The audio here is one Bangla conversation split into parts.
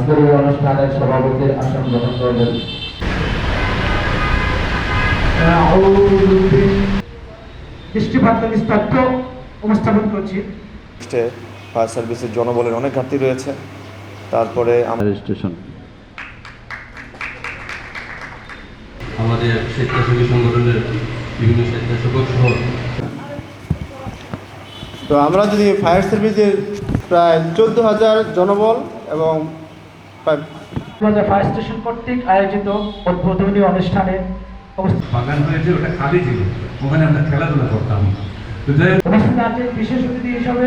আজকের এই অনুষ্ঠানের সভাপতির আসন গ্রহণ করবেন। দৃষ্টিপাত তথ্য উপস্থাপন করছি। ফায়ার সার্ভিসের জনবলের অনেক ঘাটতি রয়েছে। তারপরে স্টেশন আমাদের স্বেচ্ছাসেবী সংগঠনের বিভিন্ন স্বেচ্ছাসেবক সহ তো আমরা যদি ফায়ার সার্ভিসের প্রায় 14,000 জনবল এবং ফায়ার স্টেশন কর্তৃক আয়োজিত উদ্বোধনী অনুষ্ঠানে বাগান হয়েছে, ওটা খালি ছিল, ওখানে আমরা খেলাধুলা করতাম। উপস্থিত আছে বিশেষ অতিথি হিসাবে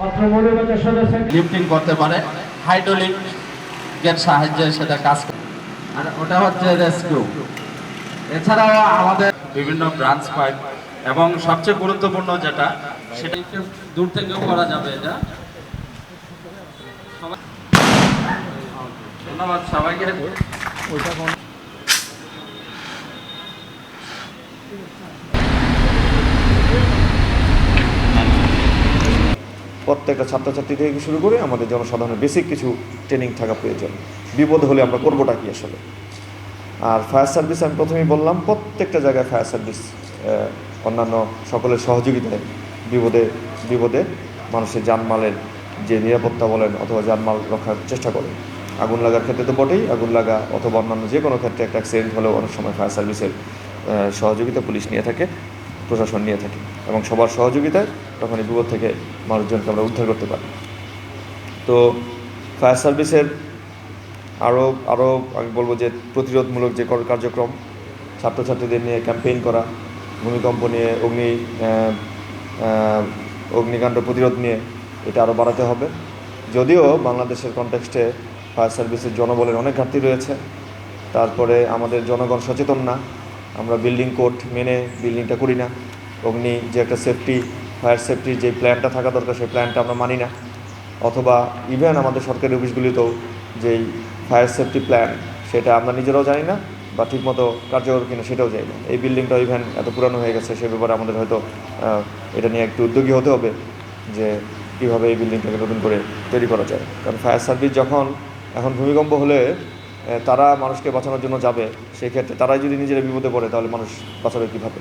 অত্র মৌলবাজার সদস্য লিফটিং করতে পারে, হাইড্রোলিকের সাহায্যে সেটা কাজ করে। আর ওটা হচ্ছে রেস্কিউ। এছাড়াও আমাদের বিভিন্ন ব্রাঞ্চ পাইপ এবং সবচেয়ে গুরুত্বপূর্ণ যেটা সেটা একটু দূর থেকেও করা যাবে। এটা ধন্যবাদ সবাইকে। প্রত্যেকটা ছাত্রছাত্রী থেকে শুরু করে আমাদের জনসাধারণের বেসিক কিছু ট্রেনিং থাকা প্রয়োজন। বিপদ হলে আমরা করবোটা কি আসলে। আর ফায়ার সার্ভিস আমি প্রথমেই বললাম, প্রত্যেকটা জায়গায় ফায়ার সার্ভিস অন্যান্য সকলের সহযোগিতায় বিপদে মানুষের জানমালের যে নিরাপত্তা বলেন অথবা জানমাল রক্ষার চেষ্টা করেন। আগুন লাগার ক্ষেত্রে তো বটেই, আগুন লাগা অথবা অন্যান্য যে কোনো ক্ষেত্রে একটা অ্যাক্সিডেন্ট হলেও অনেক সময় ফায়ার সার্ভিসের সহযোগিতা পুলিশ নিয়ে থাকে, প্রশাসন নিয়ে থাকে, এবং সবার সহযোগিতায় তখন এই বিপদ থেকে মানুষজনকে আমরা উদ্ধার করতে পারি। তো ফায়ার সার্ভিসের আরও আমি বলবো যে প্রতিরোধমূলক যে কার্যক্রম, ছাত্রছাত্রীদের নিয়ে ক্যাম্পেইন করা, ভূমিকম্প নিয়ে অগ্নিকাণ্ড প্রতিরোধ নিয়ে এটা আরও বাড়াতে হবে। যদিও বাংলাদেশের কনটেক্সটে ফায়ার সার্ভিসের জনবলের অনেক ঘাটতি রয়েছে, তারপরে আমাদের জনগণ সচেতন না, আমরা বিল্ডিং কোড মেনে বিল্ডিংটা করি না, অগ্নি যে একটা ফায়ার সেফটির যে প্ল্যানটা থাকা দরকার সেই প্ল্যানটা আমরা মানি না, অথবা ইভেন আমাদের সরকারি অফিসগুলিতেও যেই ফায়ার সেফটি প্ল্যান সেটা আমরা নিজেরাও জানি না বা ঠিকমতো কার্যকর কিনা সেটাও জানি না। এই বিল্ডিংটা ইভেন এত পুরানো হয়ে গেছে, সে ব্যাপারে আমাদের হয়তো এটা নিয়ে একটু উদ্যোগী হতে হবে যে কীভাবে এই বিল্ডিংটাকে নতুন করে তৈরি করা যায়। কারণ ফায়ার সার্ভিস এখন ভূমিকম্প হলে তারা মানুষকে বাঁচানোর জন্য যাবে, সেই ক্ষেত্রে তারাই যদি নিজেরা বিপদে পড়ে তাহলে মানুষ বাঁচাবে কীভাবে।